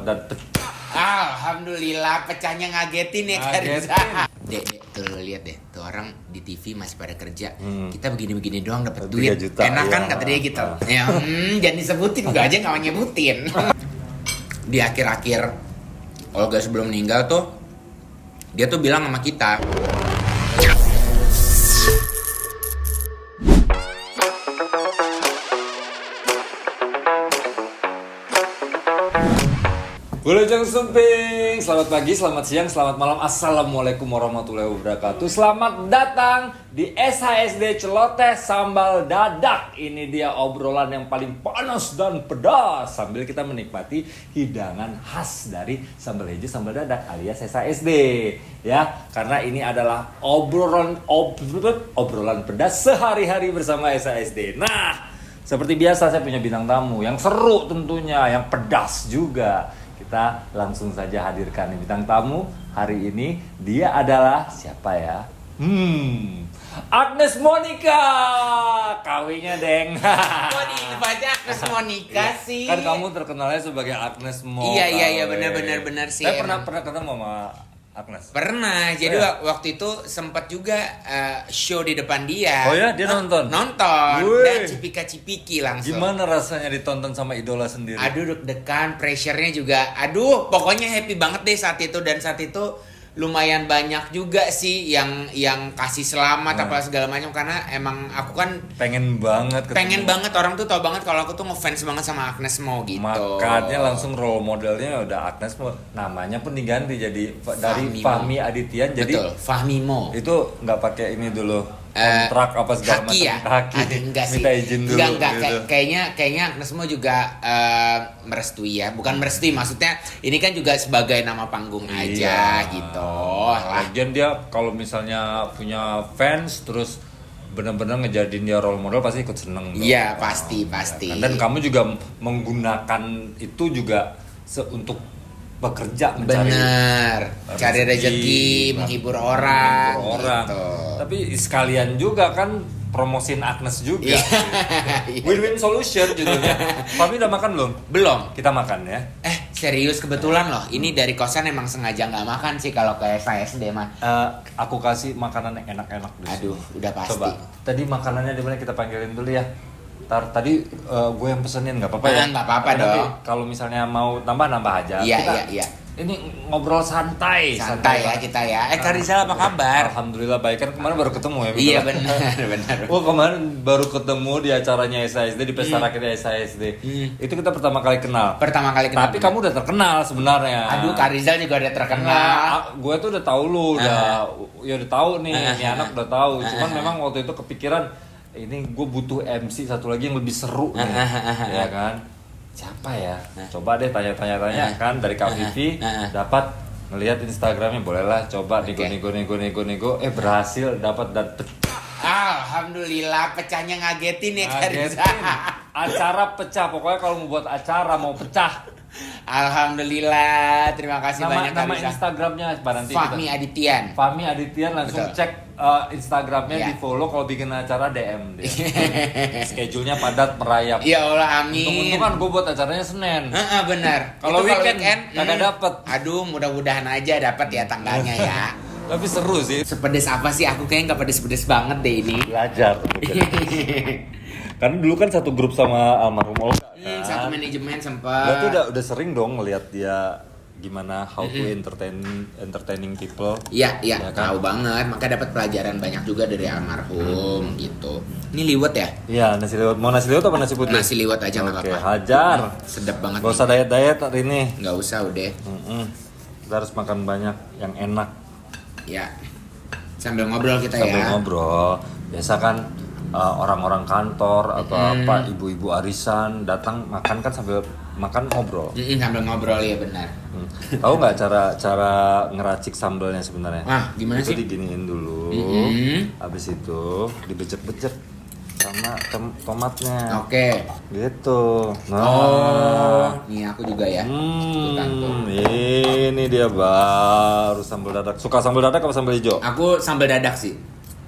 dan Alhamdulillah pecahnya ngagetin ya Karisa. Dek, tuh lihat deh, tuh orang di TV masih pada kerja. Kita begini-begini doang dapat duit. 3 juta, enak kan ya. kata dia gitu. Ya, jangan disebutin, gua aja nggak mau nyebutin. Di akhir-akhir Olga sebelum meninggal tuh, dia tuh bilang sama kita, Wilujeng Sumping, selamat pagi, selamat siang, selamat malam. Assalamualaikum warahmatullahi wabarakatuh. Selamat datang di SHSD Celoteh Sambal Dadak. Ini dia obrolan yang paling panas dan pedas sambil kita menikmati hidangan khas dari Sambal Hejo Sambal Dadak alias SHSD. Ya, karena ini adalah obrolan pedas sehari-hari bersama SHSD. Nah, seperti biasa saya punya bintang tamu yang seru tentunya, yang pedas juga. Kita langsung saja hadirkan bintang tamu hari ini. Dia adalah siapa ya? Agnes Monica. Kawinnya Deng. kok dibaca Agnes Monica sih? Kan kamu terkenalnya sebagai Agnes Mo. Iya benar sih. Saya pernah ketemu sama Agnes. Pernah, jadi waktu itu sempat juga show di depan dia. Oh ya, dia nonton? Nonton, Wih. dan cipika-cipiki langsung. Gimana rasanya ditonton sama idola sendiri? Aduh deg-degan, pressure-nya juga. Aduh, pokoknya happy banget deh saat itu. Dan saat itu lumayan banyak juga sih yang kasih selamat apa segala macam. Karena emang aku kan pengen banget orang tuh tau banget kalau aku tuh ngefans banget sama Agnes Mo gitu. Makanya langsung role modelnya udah Agnes Mo. Namanya pun diganti jadi dari Fahmi Adityan. Jadi betul, Fahmi Mo. Itu nggak pakai ini dulu kontrak apa segala macam. Ya? Haki. Enggak sih. Minta izin dulu. Enggak. Gitu. Kayaknya Agnes Mo juga merestui ya. Bukan merestui, maksudnya ini kan juga sebagai nama panggung aja gitu. Lagian dia kalau misalnya punya fans terus benar-benar ngejadiin dia role model pasti ikut seneng dong. Iya, pasti. Dan kamu juga menggunakan itu juga untuk bekerja, cari rezeki, menghibur orang. Gitu. Tapi Tapi sekalian juga kan promosiin Agnes juga. Win-win solution judulnya. Tapi udah makan belum? belum. Kita makan ya. Serius kebetulan loh. Ini dari kosan emang sengaja nggak makan sih kalau kayak SHSD mah. Aku kasih makanan yang enak-enak dulu. Aduh, udah pasti. Coba. Tadi makanannya di mana kita panggilin dulu ya. Tadi gue yang pesenin nggak apa-apa ya? Nggak apa-apa Nanti dong. kalau misalnya mau nambah aja. Iya. Ini ngobrol santai Ya kita ya. Karizal apa kabar? Alhamdulillah baik, kan kemarin baru ketemu ya. Iya benar. Kemarin baru ketemu di acaranya SHSD di pesta rakyat SHSD. Itu kita pertama kali kenal. Tapi kamu udah terkenal sebenarnya. Aduh, Karizal juga udah terkenal. Gue tuh udah tahu lu, udah tahu nih, ini anak udah tahu. Cuman memang waktu itu kepikiran ini gue butuh MC satu lagi yang lebih seru nih, ya kan? Siapa ya? Coba deh tanya kan dari Kak Vivi, dapat ngelihat Instagramnya, bolehlah coba nego. Berhasil dapat dan Alhamdulillah pecahnya ngagetin ya Karisa. Acara pecah, pokoknya kalau mau buat acara mau pecah. Alhamdulillah, terima kasih banyak Nama Karisa. Instagramnya nanti Fahmi Adityan. Fahmi Adityan, langsung Betul. cek Instagramnya, di follow, kalau bikin acara DM deh. Schedule-nya padat merayap. Ya Allah, amin. Untung-untung kan gue buat acaranya Senin. Benar. Kalau Itu weekend kagak dapet. Aduh, mudah-mudahan aja dapat ya tanggalnya ya. Tapi seru sih. Sepedes apa sih? Aku kayaknya nggak pedes-pedes banget deh ini. Belajar. Karena dulu kan satu grup sama almarhum Olga kan. Satu manajemen sempat. Lo tuh udah sering dong ngeliat dia gimana how to entertaining people. Iya, Ya kan? tahu banget. Maka dapat pelajaran banyak juga dari almarhum gitu. Ini liwet ya? Iya, nasi liwet. Mau nasi liwet apa nasi putih? Nasi liwet aja nggak Oke, apa-apa. hajar. Sedap banget. Gak usah diet hari ini. Nggak usah udah. Kita harus makan banyak yang enak. Ya. Sambil ngobrol kita Sambil ya. ngobrol. Biasa kan orang-orang kantor atau apa, ibu-ibu arisan datang makan kan sambil makan ngobrol. Sambil ngobrol ya benar. Tahu nggak cara ngeracik sambalnya sebenarnya? Gimana itu sih? diginiin dulu, habis itu dibecek-becek sama tomatnya. Oke. Gitu. Nih aku juga ya. Ini dia baru sambal dadak. Suka sambal dadak apa sambal hijau? Aku sambal dadak sih.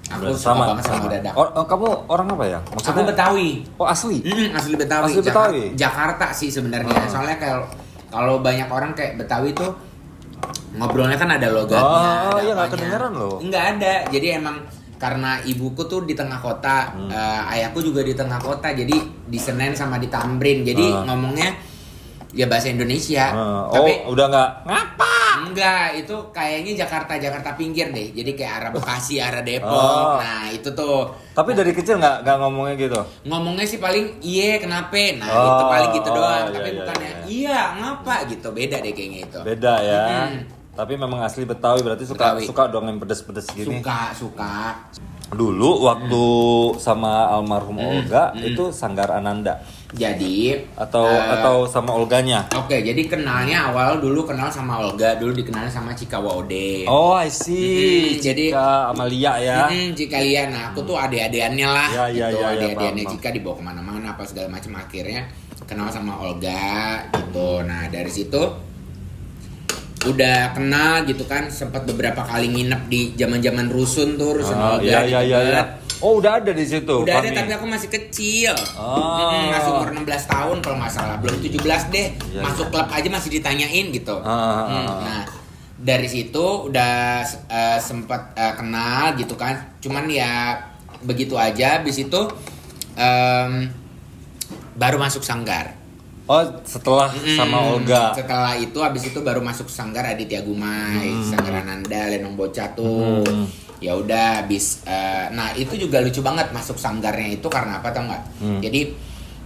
Aku suka banget sambal dadak. Kamu orang apa ya? Aku Maksudnya Betawi. Oh, asli? Asli Betawi. Asli Betawi? Jakarta sih sebenarnya. Soalnya Kalau banyak orang kayak Betawi tuh ngobrolnya kan ada logatnya. Oh ada iya, nggak apanya. kedengeran loh. Nggak ada. Jadi emang karena ibuku tuh di tengah kota, ayahku juga di tengah kota. Jadi di Senen sama di Tamrin. Jadi ngomongnya ya bahasa Indonesia. Tapi udah nggak ngapa? enggak, itu kayaknya Jakarta pinggir deh. Jadi kayak arah Bekasi, arah Depok. Nah, itu tuh. Tapi dari kecil nggak ngomongnya gitu? Ngomongnya sih paling iya kenapa? Nah, itu paling gitu doang. Iya, Tapi iya, bukannya iya. iya ngapa gitu. Beda deh kayaknya itu. Beda ya. Tapi memang asli Betawi, berarti Betawi. suka dong yang pedes-pedes gini. Suka. Dulu waktu sama almarhum Olga itu Sanggar Ananda Jadi atau sama Olganya. oke, jadi kenalnya awal dulu kenal sama Olga, dulu dikenalnya sama Cika Waode. Oh, I see. Jadi Cika Amalia ya. Cika Lia, nah aku tuh ade-adeannya lah, Ya, ya, gitu. ya, ya, Ade-adeannya paham. Cika dibawa kemana-mana apa segala macam, akhirnya kenal sama Olga gitu. Nah dari situ udah kenal gitu kan, sempat beberapa kali nginep di zaman-zaman rusun Olga. Iya, gitu iya, kan. iya. Oh, udah ada di situ. Udah ada Fahmi. tapi aku masih kecil. Oh. Masih umur 16 tahun kalau nggak salah. Belum 17 deh. Iya, Masuk klub aja masih ditanyain gitu. Ah. Nah, dari situ udah sempat kenal gitu kan. Cuman ya begitu aja. Habis itu baru masuk Sanggar. Oh, setelah sama Olga. Setelah itu habis itu baru masuk Sanggar Aditya Gumai, Sanggar Ananda, Lenong Bocah tuh. Ya udah habis nah itu juga lucu banget masuk sanggarnya itu karena apa tau nggak? Jadi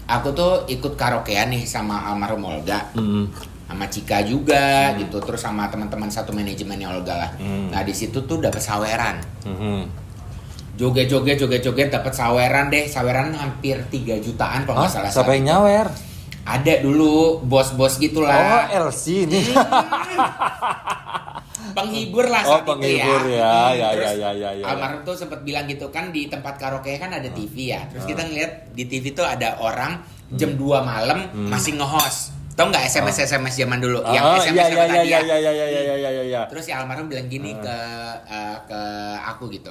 aku tuh ikut karaokean nih sama almarhum Olga. Sama Cika juga gitu, terus sama teman-teman satu manajemennya Olga lah. Nah, di situ tuh dapat saweran. Joget-joget dapat saweran deh. Saweran hampir 3 jutaan kalau nggak salah. Siapa yang nyawer? Ada dulu bos-bos gitulah. Oh, LC ini. Penghibur lah Oh, saat itu penghibur ya. ya. Terus Ya. almarhum tuh sempat bilang gitu kan, di tempat karaoke kan ada TV ya. Terus kita ngeliat di TV tuh ada orang jam 2 malam masih nge-host. Tau nggak SMS zaman dulu yang SMS iya, tadi ya. iya. Terus si almarhum bilang gini ke aku gitu.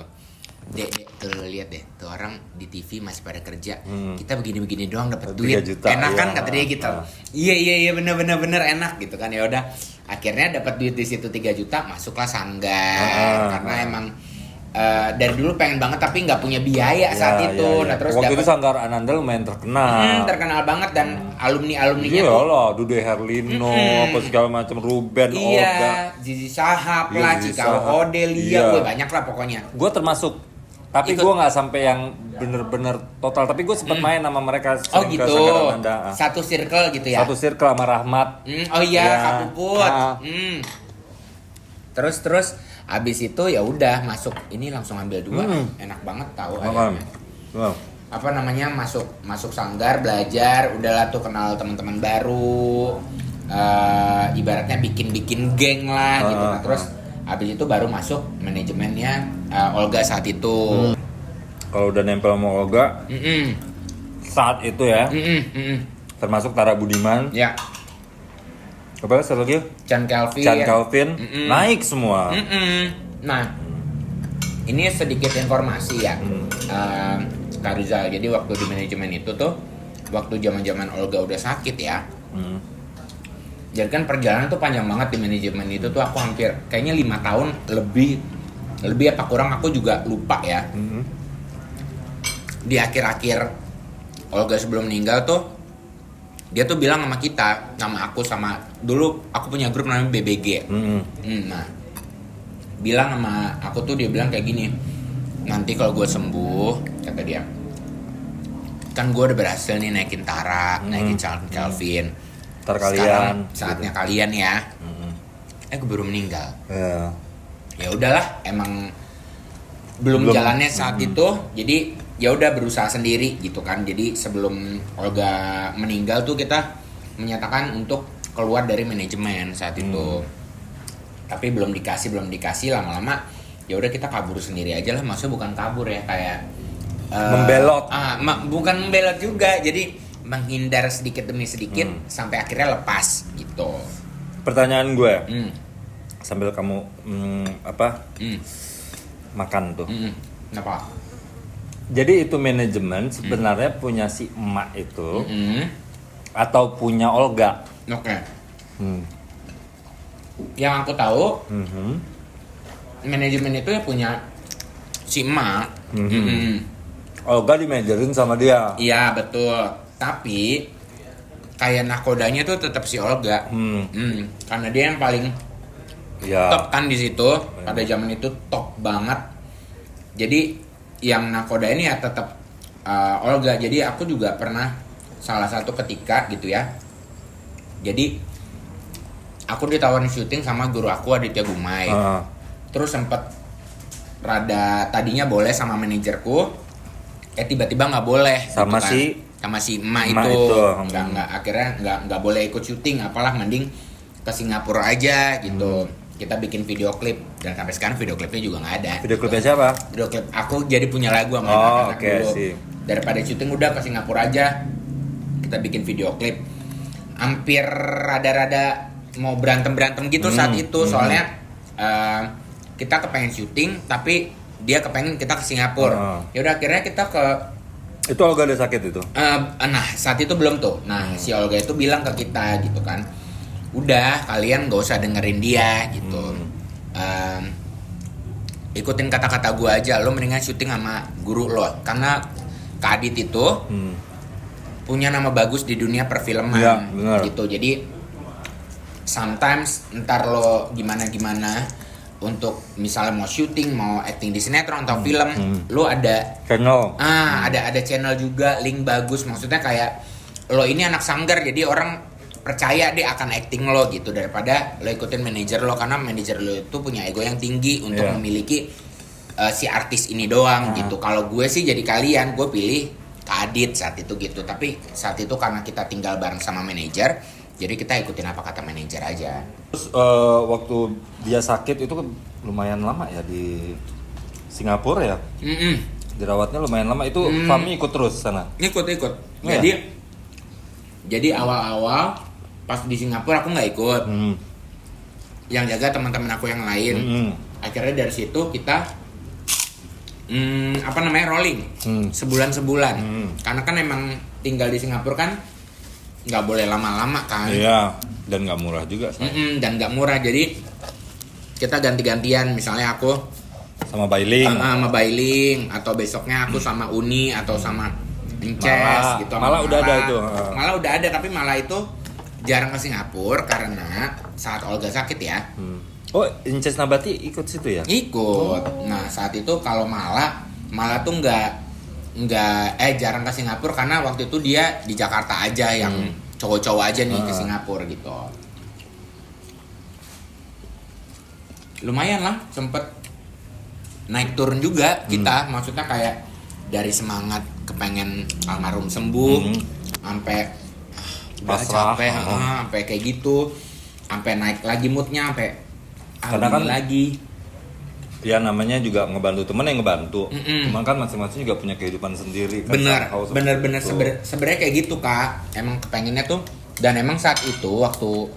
Dek, tuh lihat deh, tuh orang di TV masih pada kerja. Kita begini-begini doang dapat 3 duit. juta, Enak kan iya. kata dia gitu. Iya bener enak gitu kan. Ya udah, akhirnya dapat duit di situ 3 juta, masuklah Sanggar. Karena emang dari dulu pengen banget tapi nggak punya biaya saat itu. Nah, terus waktu itu dapet- Sanggar Ananda lumayan terkenal. terkenal banget dan alumninya Iya tuh lah, Dude Herlino, apa segala macam, Ruben, Olga. iya, Zizi Sahab Iya, lah, Zizi Cika Sahab. Odelia, Iya. banyak lah pokoknya. Gue termasuk, tapi Ikut. gue nggak sampai yang bener-bener total. Tapi gue sempat main sama mereka Oh sering ke gitu, Sanggar Ananda. satu circle gitu ya. Satu circle sama Rahmat. Oh iya, Ya. Kak Puput. Ah. Terus abis itu ya udah masuk ini langsung ambil 2. Enak banget tahu ayamnya. Wow. Apa namanya, masuk Sanggar, belajar, udahlah tuh kenal teman-teman baru. Ibaratnya bikin geng lah gitu. Nah, terus abis itu baru masuk manajemennya Olga saat itu. Kalau udah nempel sama Olga saat itu ya, termasuk Tara Budiman, Ya, apa satu lagi? Chan Calvin. Chan Calvin, naik semua. Nah, ini sedikit informasi ya, Kak Rizal. Jadi waktu di manajemen itu tuh, waktu zaman Olga udah sakit ya. Jadi kan perjalanan tuh panjang banget di manajemen itu tuh, aku hampir kayaknya 5 tahun lebih apa kurang aku juga lupa ya. Di akhir-akhir Olga sebelum meninggal tuh, dia tuh bilang sama kita, sama aku, sama dulu aku punya grup namanya BBG. Nah, bilang sama aku tuh, dia bilang kayak gini, nanti kalau gue sembuh, kata dia, kan gue udah berhasil nih naikin Tara, naikin Calvin. Ntar kalian, Sekarang saatnya kalian ya. Gue baru meninggal. Ya. Ya udahlah, emang belum jalannya saat itu, jadi ya udah berusaha sendiri gitu kan. Jadi sebelum Olga meninggal tuh kita menyatakan untuk keluar dari manajemen saat itu. Tapi belum dikasih lama-lama ya udah kita kabur sendiri aja lah. Maksudnya bukan kabur ya, kayak Membelot. Bukan membelot juga, jadi menghindar sedikit demi sedikit sampai akhirnya lepas gitu. Pertanyaan gue, sambil kamu makan tuh. Kenapa? Jadi itu manajemen sebenarnya punya si emak itu atau punya Olga? Oke. Yang aku tahu Mhm. manajemen itu ya punya si emak. Olga dimajorin sama dia. Iya betul. Tapi kayak nakodanya tuh tetap si Olga. Karena dia yang paling Iya. top kan di situ. Pada zaman itu top banget. Jadi yang nakoda ini ya tetap Olga. Jadi aku juga pernah salah satu ketika gitu ya. Jadi aku ditawarin syuting sama guru aku Aditya Gumai. Terus sempet rada tadinya boleh sama manajerku, tiba-tiba nggak boleh Sama gitu kan. si sama si emak emak itu, itu. nggak akhirnya nggak boleh ikut syuting, apalah mending ke Singapura aja gitu. Kita bikin video klip dan sampai sekarang video klipnya juga nggak ada. Video klipnya siapa? Video klip aku jadi punya lagu sama Oh, anak-anak oke, dulu. sih. Daripada syuting udah ke Singapura aja, kita bikin video klip. Hampir rada-rada mau berantem gitu saat itu, soalnya kita kepengen syuting tapi dia kepengen kita ke Singapura. Ya udah akhirnya kita ke Itu Olga udah sakit itu. nah saat itu belum tuh. Nah si Olga itu bilang ke kita gitu kan, udah kalian gak usah dengerin dia gitu. Ikutin kata-kata gue aja, lo mendingan syuting sama guru lo, karena Kak Adit itu punya nama bagus di dunia perfilman. Iya, benar. Gitu. Jadi sometimes ntar lo gimana untuk misalnya mau syuting, mau acting di sinetron atau film, lo ada Channel. ada channel juga, link bagus. Maksudnya kayak lo ini anak sanggar, jadi orang percaya deh akan acting lo gitu, daripada lo ikutin manajer lo, karena manajer lo itu punya ego yang tinggi untuk memiliki si artis ini doang gitu. Kalau gue sih jadi kalian, gue pilih Kak Adit saat itu gitu. Tapi saat itu karena kita tinggal bareng sama manajer, jadi kita ikutin apa kata manajer aja. Terus waktu dia sakit itu kan lumayan lama ya di Singapura ya. Dirawatnya lumayan lama. Itu Fami ikut terus sana. Ikut. Ya? Jadi awal-awal pas di Singapura aku nggak ikut. Yang jaga teman-teman aku yang lain. Akhirnya dari situ kita rolling sebulan. Karena kan emang tinggal di Singapura kan nggak boleh lama-lama kan. Iya. Dan nggak murah juga. Dan nggak murah, jadi kita ganti-gantian. Misalnya aku Sama Bailing. sama Bailing, atau besoknya aku sama Uni atau sama Inces Mala. gitu. Mala udah ada itu. Mala udah ada, tapi Mala itu jarang ke Singapura karena saat Olga sakit ya. Oh, Inces Nabati ikut situ ya? Ikut. Nah saat itu kalau Mala tuh nggak jarang ke Singapura karena waktu itu dia di Jakarta aja, yang cowok-cowok aja nih ke Singapura gitu. Lumayan lah, sempet naik turun juga kita. Maksudnya kayak dari semangat kepengen almarhum sembuh, sampai udah Pasrah. capek, sampai kayak gitu, sampai naik lagi moodnya, sampai Karena kan lagi. Ya namanya juga ngebantu temen yang ngebantu. Cuman kan masing-masing juga punya kehidupan sendiri kan. Bener sebenarnya kayak gitu Kak. Emang kepengennya tuh, dan emang saat itu waktu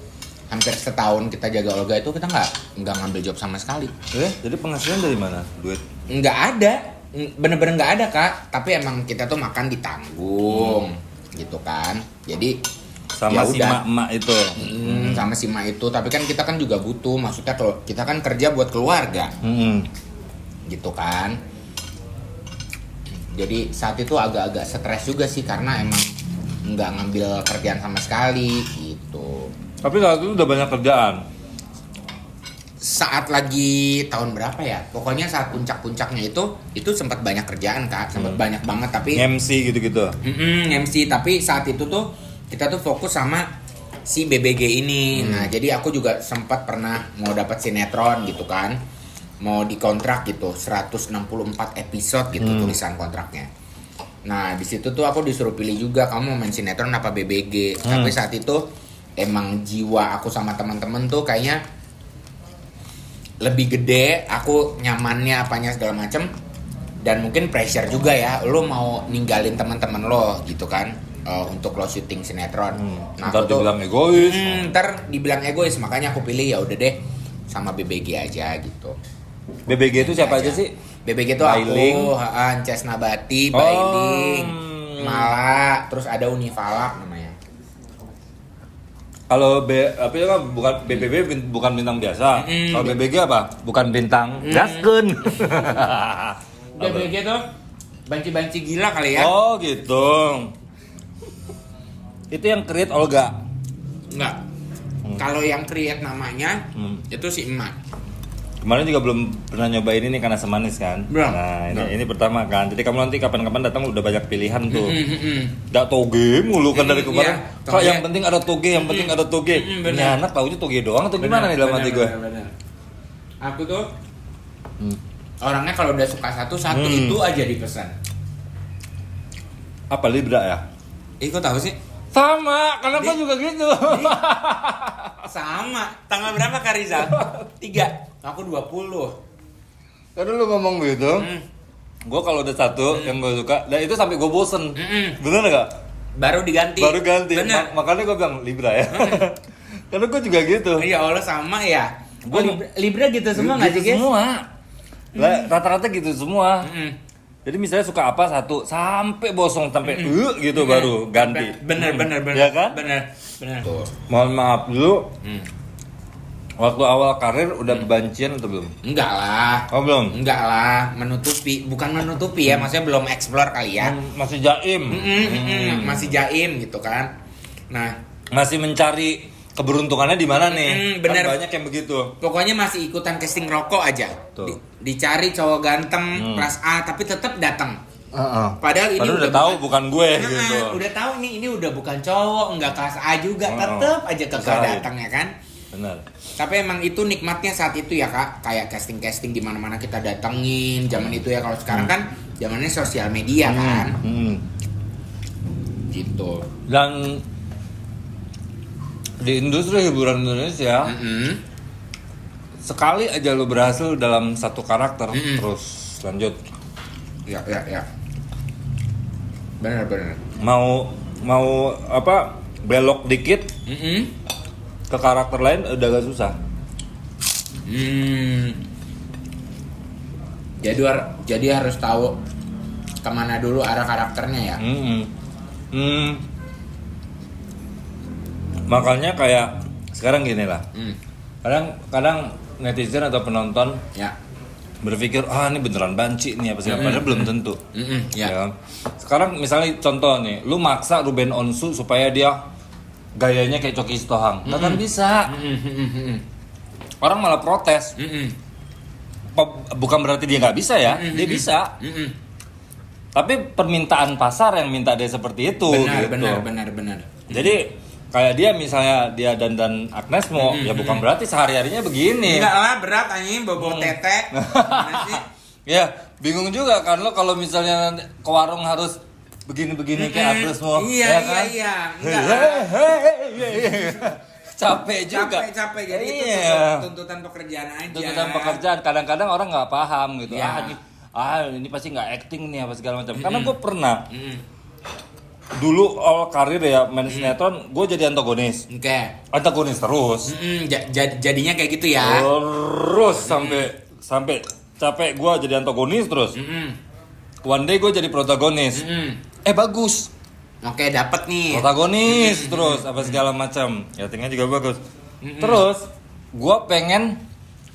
hampir setahun kita jaga Olga itu kita nggak ngambil job sama sekali. Jadi penghasilan dari mana? Duit? Nggak ada, bener-bener nggak ada Kak. Tapi emang kita tuh makan ditanggung gitu kan. Jadi Sama ya si udah. mak itu. Sama si mak itu. Tapi kan kita kan juga butuh. Maksudnya kalau kita kan kerja buat keluarga gitu kan. Jadi saat itu agak-agak stres juga sih, karena emang nggak ngambil kerjaan sama sekali gitu. Tapi saat itu udah banyak kerjaan. Saat lagi tahun berapa ya? Pokoknya saat puncak-puncaknya itu sempat banyak kerjaan Kak, sempat banyak banget. Tapi MC gitu-gitu. MC, tapi saat itu tuh kita tuh fokus sama si BBG ini. Nah, jadi aku juga sempat pernah mau dapat sinetron gitu kan. Mau dikontrak gitu, 164 episode gitu tulisan kontraknya. Nah, di situ tuh aku disuruh pilih juga, kamu mau main sinetron apa BBG. Tapi saat itu emang jiwa aku sama teman-teman tuh kayaknya lebih gede, aku nyamannya apanya segala macem, dan mungkin pressure juga ya, lo mau ninggalin teman-teman lo gitu kan, untuk lo syuting sinetron. Nah, Ntar dibilang egois. Ntar dibilang egois, makanya aku pilih ya udah deh sama BBG aja gitu. BBG itu siapa aja sih? BBG itu Bailing. aku, Inces Nabati, Bailing, Mala, terus ada Unifalak namanya. Kalau apa ya bukan BBB bukan bintang biasa. Kalau BBG apa? Bukan bintang gaskeun. BBG tuh banci-banci gila kali ya. Oh gitu. Itu yang create Olga. Enggak. Kalau yang create namanya itu si Emak. Kemarin juga belum pernah nyobain ini karena semanis kan. Belum. Nah ini pertama kan. Jadi kamu nanti kapan-kapan datang udah banyak pilihan tuh. Nggak toge mulu kan dari kemarin. Iya, Kak toge. yang penting ada toge, yang penting ada toge. Ini anak taunya toge doang atau gimana nih dalam hati gue? Bener. Aku tuh orangnya kalau udah suka satu itu aja dipesan. Apa Libra ya? Kok tahu sih? Sama, karena gue juga gitu. Sama. Tanggal berapa Kak Rizal? 3. Aku 20. Karena lu ngomong gitu. Gue kalau udah satu yang gue suka, dan itu sampai gue bosen. Bener gak? Baru diganti. Baru ganti. Bener. Makanya gue bilang Libra ya. Karena gue juga gitu. Ya Allah sama ya. Gua Libra gitu semua nggak sih guys? Semua. Lah, rata-rata gitu semua. Jadi misalnya suka apa satu sampai bosong sampai gitu baru ganti. Bener. Ya kan? Bener. Tuh. Mohon maaf dulu. Waktu awal karir udah bebancian atau belum? Enggak lah. Oh belum. Enggak lah, bukan menutupi ya, maksudnya belum explore kali ya. Masih jaim. Masih jaim gitu kan. Nah, Masih mencari keberuntungannya di mana nih? bener. Kan banyak yang begitu. pokoknya masih ikutan casting rokok aja. Tuh. Dicari cowok ganteng kelas A tapi tetap datang. Padahal ini udah tahu bukan gue gitu. Udah tahu nih ini udah bukan cowok, enggak kelas A juga, tetap aja kekal datang ya kan. Benar. Tapi emang itu nikmatnya saat itu ya Kak, kayak casting di mana-mana kita datengin zaman itu ya. Kalau sekarang kan zamannya sosial media kan. Gitu. Dan di industri hiburan Indonesia sekali aja lo berhasil dalam satu karakter terus lanjut. Ya. Benar. Mau apa belok dikit ke karakter lain udah gak susah. Jadi harus tahu kemana dulu arah karakternya ya. Makanya kayak sekarang gini lah. Kadang netizen atau penonton Ya. berpikir ini beneran banci nih apa sih? Padahal belum tentu. Ya. Ya. Sekarang misalnya contoh nih, lu maksa Ruben Onsu supaya dia gayanya kayak Coki Sitohang, nggak akan bisa. Orang malah protes. Bukan berarti dia nggak bisa ya, dia bisa. Tapi permintaan pasar yang minta dia seperti itu. Benar. Jadi kayak dia misalnya dia dandan Agnesmo, ya bukan berarti sehari-harinya begini. Enggak lah, berat anjing bobo tete. Gimana sih? Ya, bingung juga kan lo kalau misalnya ke warung harus begini-begini kayak Agnesmo. Iya. Enggak lah. Capek juga. Capek. Jadi itu Iya. tuntutan pekerjaan aja. Tuntutan pekerjaan. Kadang-kadang orang nggak paham gitu. Ya. Ini pasti nggak acting nih apa segala macam. Karena gue pernah dulu awal karir ya main sinetron, gue jadi antagonis. Oke. Antagonis terus. Jadinya kayak gitu ya. Terus sampai capek gue jadi antagonis terus. One day gue jadi protagonis. Bagus. Oke, dapat nih. Protagonis terus apa segala macam. Ratingnya juga bagus. Terus gue pengen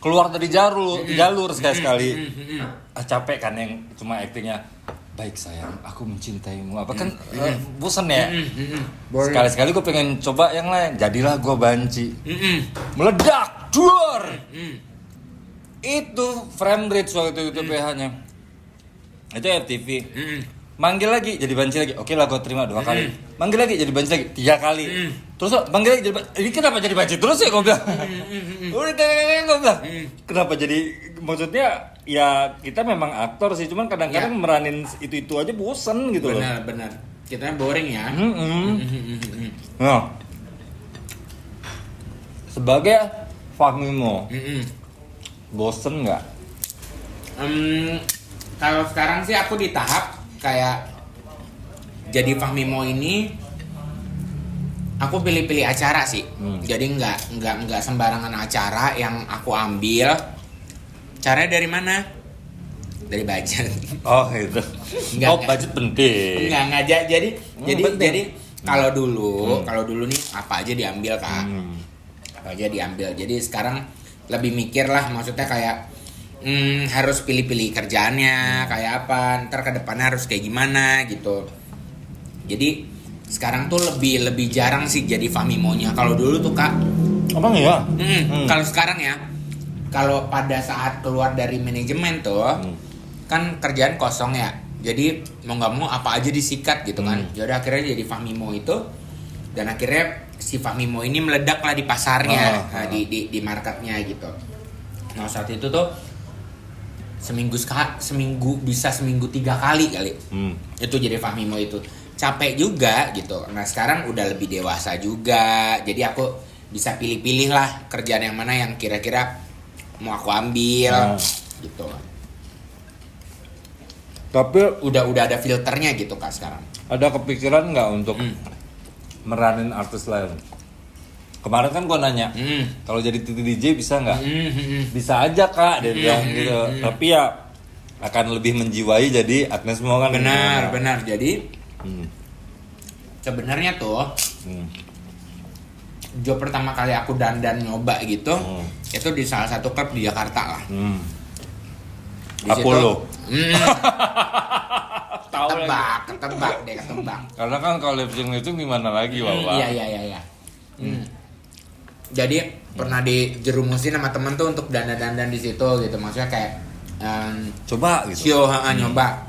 keluar dari jalur sekali-sekali. Capek kan yang cuma aktingnya. Baik sayang, aku mencintaimu. Apa kan bosan ya? Sekali-sekali gue pengen coba yang lain. Jadilah gue banci. Meledak, duar. Itu frame rate waktu itu PH-nya. Itu FTV. Manggil lagi jadi banci lagi. Oke lah gue terima 2 kali. Manggil lagi jadi banci lagi 3 kali. Terus manggil lagi jadi banci. Ini kenapa jadi banci terus ya gue bilang. Udah gue bilang. Kenapa jadi, maksudnya ya kita memang aktor sih, cuman kadang-kadang meranin itu aja bosen gitu loh. Benar. Kita boring ya. Nah, sebagai Fahmimo, bosen nggak? Kalau sekarang sih aku di tahap kayak jadi Fahmimo ini aku pilih-pilih acara sih. Jadi nggak sembarangan acara yang aku ambil. Caranya dari mana? Dari budget. Oh itu. Enggak. Budget penting. Enggak. Jadi penting. Kalau dulu nih apa aja diambil Kak. Apa aja diambil. Jadi sekarang lebih mikir lah, maksudnya kayak harus pilih-pilih kerjaannya kayak apa, ntar ke depannya harus kayak gimana gitu. Jadi sekarang tuh lebih jarang sih jadi famimonya. Kalau dulu tuh Kak. Abang ya? Kalau sekarang ya, kalau pada saat keluar dari manajemen tuh kan kerjaan kosong ya. Jadi mau nggak mau apa aja disikat gitu kan. Jadi akhirnya jadi famimo itu, dan akhirnya si famimo ini meledak lah di pasarnya, di marketnya gitu. Nah saat itu tuh seminggu bisa seminggu 3 kali itu jadi famimo itu. Capek juga gitu. Nah sekarang udah lebih dewasa juga, jadi aku bisa pilih-pilih lah kerjaan yang mana yang kira-kira mau aku ambil gitu. Tapi udah ada filternya gitu Kak sekarang. ada kepikiran nggak untuk meranin artis lain? Kemarin kan gua nanya, kalau jadi Titi DJ bisa nggak? Bisa aja Kak, dia bilang gitu. Tapi ya akan lebih menjiwai jadi Agnes Mo kan. Benar. Jadi sebenarnya tuh job pertama kali aku dandan nyoba gitu, itu di salah satu klub di Jakarta lah. Di Apollo. Ketebak. Karena kan kalau lip sync itu gimana lagi, Bapak? Iya. Jadi pernah dijerumusin sama temen tuh untuk dandan di situ gitu, maksudnya kayak coba gitu. Nyoba.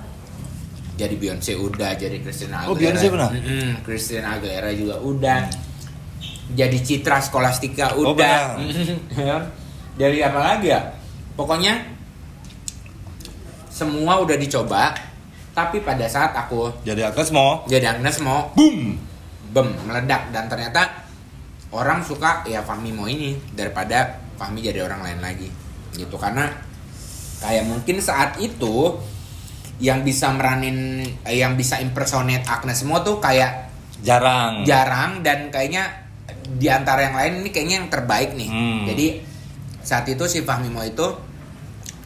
Jadi Beyonce udah, jadi Christina Aguilera. Oh, Beyonce pernah? Christina Aguilera juga udah. Jadi Citra Scholastica udah. Dari apa lagi ya? Pokoknya semua udah dicoba, tapi pada saat aku jadi Agnes Mo, boom, meledak, dan ternyata orang suka ya Fahmi Mo ini daripada Fahmi jadi orang lain lagi gitu. Karena kayak mungkin saat itu yang bisa meranin, yang bisa impersonate Agnes Mo tuh kayak jarang, dan kayaknya di antara yang lain ini kayaknya yang terbaik nih. Jadi saat itu si Fahmi Mo itu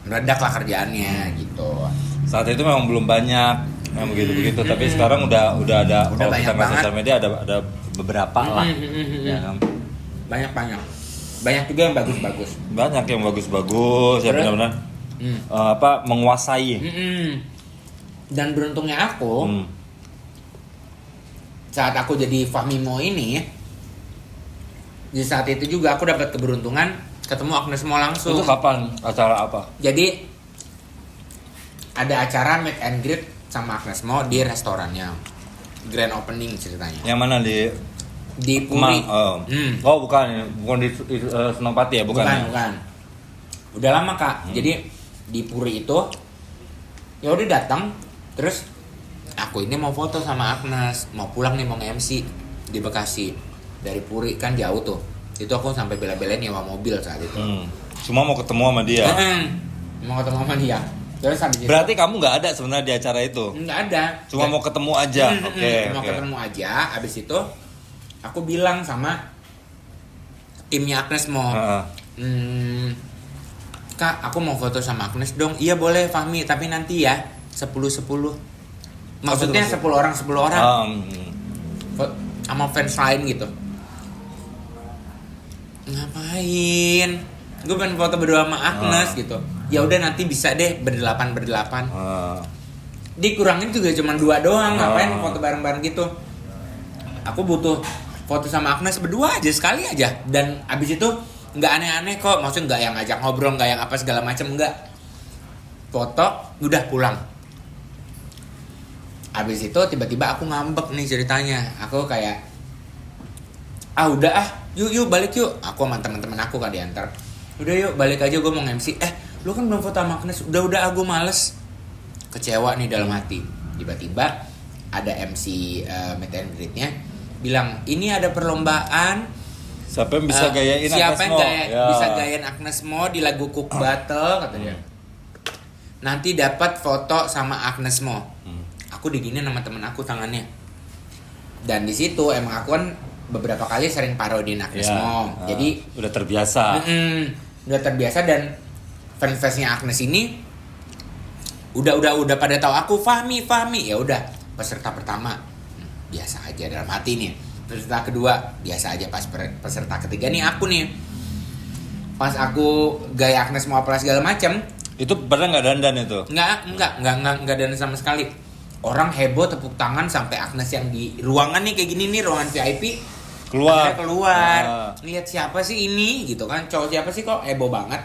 meledak lah kerjaannya gitu. Saat itu memang belum banyak yang begitu, tapi sekarang udah ada kalau kita main sosial media ada beberapa lah. Ya kan? Banyak juga yang bagus-bagus. Banyak yang bagus-bagus ya, benar-benar menguasai. Dan beruntungnya aku saat aku jadi Fahmi Mo ini, di saat itu juga aku dapat keberuntungan ketemu Agnes Mo langsung. Itu kapan? Acara apa? Jadi ada acara meet and greet sama Agnes Mo di restorannya, grand opening ceritanya. Yang mana di Puri? Oh bukan di Senopati ya, bukan. Udah lama Kak. Jadi di Puri itu ya udah datang, terus aku ini mau foto sama Agnes, mau pulang nih, mau nge-MC di Bekasi. Dari Puri kan jauh tuh. Itu aku sampai bela-belain nyewa mobil saat itu. Cuma mau ketemu sama dia. Mau ketemu sama dia. Terus habis berarti kamu nggak ada sebenarnya di acara itu? Nggak ada. Cuma mau ketemu aja. Oke. Mau ketemu aja. Habis itu aku bilang sama timnya Agnes Mo, Kak, aku mau foto sama Agnes dong. Iya boleh Fahmi, tapi nanti ya 10-10. Maksudnya 10 orang. Sama fans lain gitu. Ngapain? Gue pengen foto berdua sama Agnes gitu. Ya udah nanti bisa deh berdelapan. Dikurangin juga cuma 2 doang. Ngapain foto bareng-bareng gitu? Aku butuh foto sama Agnes berdua aja, sekali aja. Dan abis itu nggak aneh-aneh kok. Maksudnya nggak yang ngajak ngobrol, nggak yang apa segala macam, nggak. Foto, udah pulang. Abis itu tiba-tiba aku ngambek nih ceritanya. Aku kayak, yuk balik yuk. Aku sama teman-teman aku kan diantar. Udah yuk balik aja, gue mau MC. Lu kan belum foto sama Agnes. Udah aku males. Kecewa nih dalam hati. Tiba-tiba ada MC meet and greet-nya bilang, ini ada perlombaan. Siapa yang bisa gayain Agnes Mo? Bisa gayain Agnes Mo di lagu Cook Battle katanya. Nanti dapat foto sama Agnes Mo. Aku diginiin sama temen aku tangannya. Dan di situ emang aku kan beberapa kali sering parodiin Agnes Mo. Jadi udah terbiasa. Udah terbiasa, dan fans-fansnya Agnes ini udah pada tahu aku Fahmi. Ya udah, peserta pertama. biasa aja dalam hati nih. Peserta kedua biasa aja. Pas peserta ketiga nih aku nih, pas aku gaya Agnes mau apa segala macam, Itu pernah nggak dandan itu? nggak dan sama sekali. Orang heboh tepuk tangan sampai Agnes yang di ruangan nih kayak gini nih, ruangan VIP Keluar. Lihat siapa sih ini gitu kan, cowok siapa sih kok heboh banget.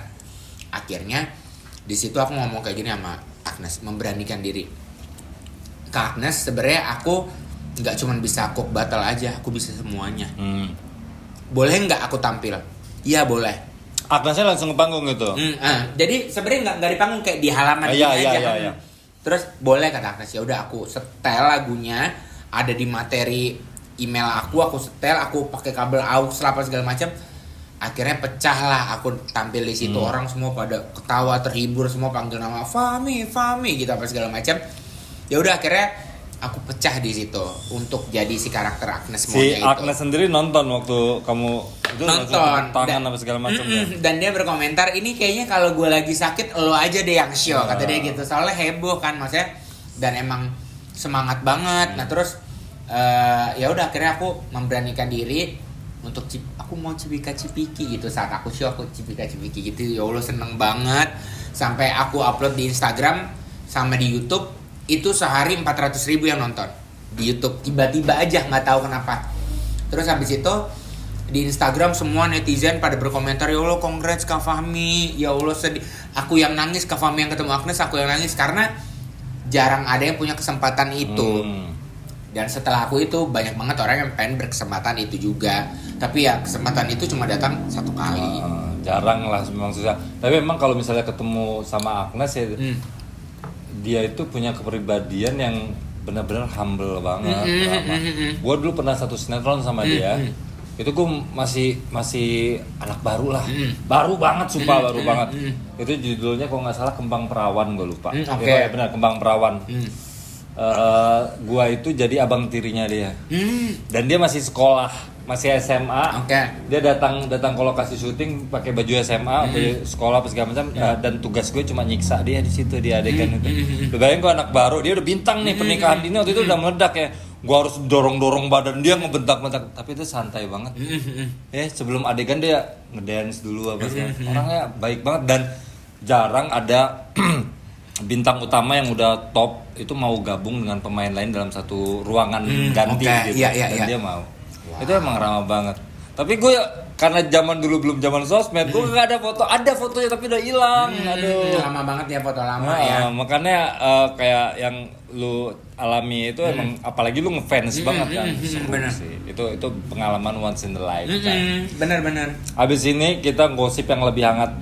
Akhirnya di situ aku ngomong kayak gini sama Agnes, memberanikan diri. Kak Agnes, sebenarnya aku nggak cuma bisa cook battle aja, aku bisa semuanya. Boleh nggak aku tampil? Iya boleh. Agnesnya langsung ke panggung gitu. Jadi sebenarnya nggak di panggung, kayak di halaman Iya, gini aja. iya. Terus boleh kata Agnes, ya udah aku setel lagunya, ada di materi email aku setel, aku pakai kabel aux apa segala macam. Akhirnya pecah lah, aku tampil di situ, orang semua pada ketawa, terhibur, semua panggil nama Fami gitu apa segala macam. Ya udah akhirnya aku pecah di situ untuk jadi si karakter Agnes Si Monya itu. Agnes sendiri nonton waktu kamu itu langsung Nonton tepuk tangan apa segala macam ya. Dan dia berkomentar, ini kayaknya kalau gue lagi sakit lo aja deh yang show, kata dia gitu. Soalnya heboh kan maksudnya, dan emang semangat banget. Nah terus ya udah akhirnya aku memberanikan diri untuk aku mau cipika-cipiki gitu. Saat aku show aku cipika-cipiki gitu. Ya Allah seneng banget. Sampai aku upload di Instagram sama di YouTube, itu sehari 400.000 yang nonton di YouTube. Tiba-tiba aja nggak tahu kenapa. Terus habis itu di Instagram semua netizen pada berkomentar, ya Allah congrats Kak Fahmi, ya Allah sedih. Aku yang nangis, Kak Fahmi yang ketemu Agnes, aku yang nangis karena jarang ada yang punya kesempatan itu. Dan setelah aku itu banyak banget orang yang pengen berkesempatan itu juga. Tapi ya kesempatan itu cuma datang satu kali. Jarang lah, memang susah. Tapi memang kalau misalnya ketemu sama Agnes ya, dia itu punya kepribadian yang benar-benar humble banget. Gue dulu pernah satu sinetron sama dia. Itu gue masih anak baru lah, baru banget, sumpah baru banget. Itu judulnya kalau nggak salah Kembang Perawan, gue lupa. Itu ya benar, Kembang Perawan. Gua itu jadi abang tirinya dia. Dan dia masih sekolah, masih SMA. Dia datang ke lokasi syuting pakai baju SMA, baju sekolah apa segala macam. Dan tugas gue cuma nyiksa dia di situ, di adegan itu. Lu bayangin gue anak baru, dia udah bintang nih, pernikahan dini waktu itu udah meledak ya. Gua harus dorong badan dia, ngebentak-bentak, tapi itu santai banget. Sebelum adegan dia ngedance dulu apa sih. Orangnya baik banget dan jarang ada bintang utama yang udah top itu mau gabung dengan pemain lain dalam satu ruangan ganti gitu. Dan dia mau. Itu emang ramah banget. Tapi gue karena zaman dulu belum zaman sosmed, gue gak ada foto. Ada fotonya tapi udah hilang. Aduh. Lama banget ya foto lama ya. Makanya kayak yang lu alami itu emang apalagi lu ngefans banget kan. Bener sih. Itu pengalaman once in the life. Bener. Abis ini kita gosip yang lebih hangat.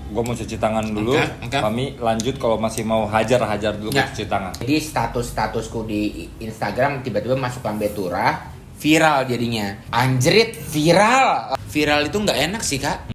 Gue mau cuci tangan dulu. Kami lanjut kalau masih mau hajar dulu cuci tangan. Jadi statusku di Instagram tiba-tiba masuk Lambe Turah, viral jadinya. Anjrit, viral. Viral itu nggak enak sih Kak.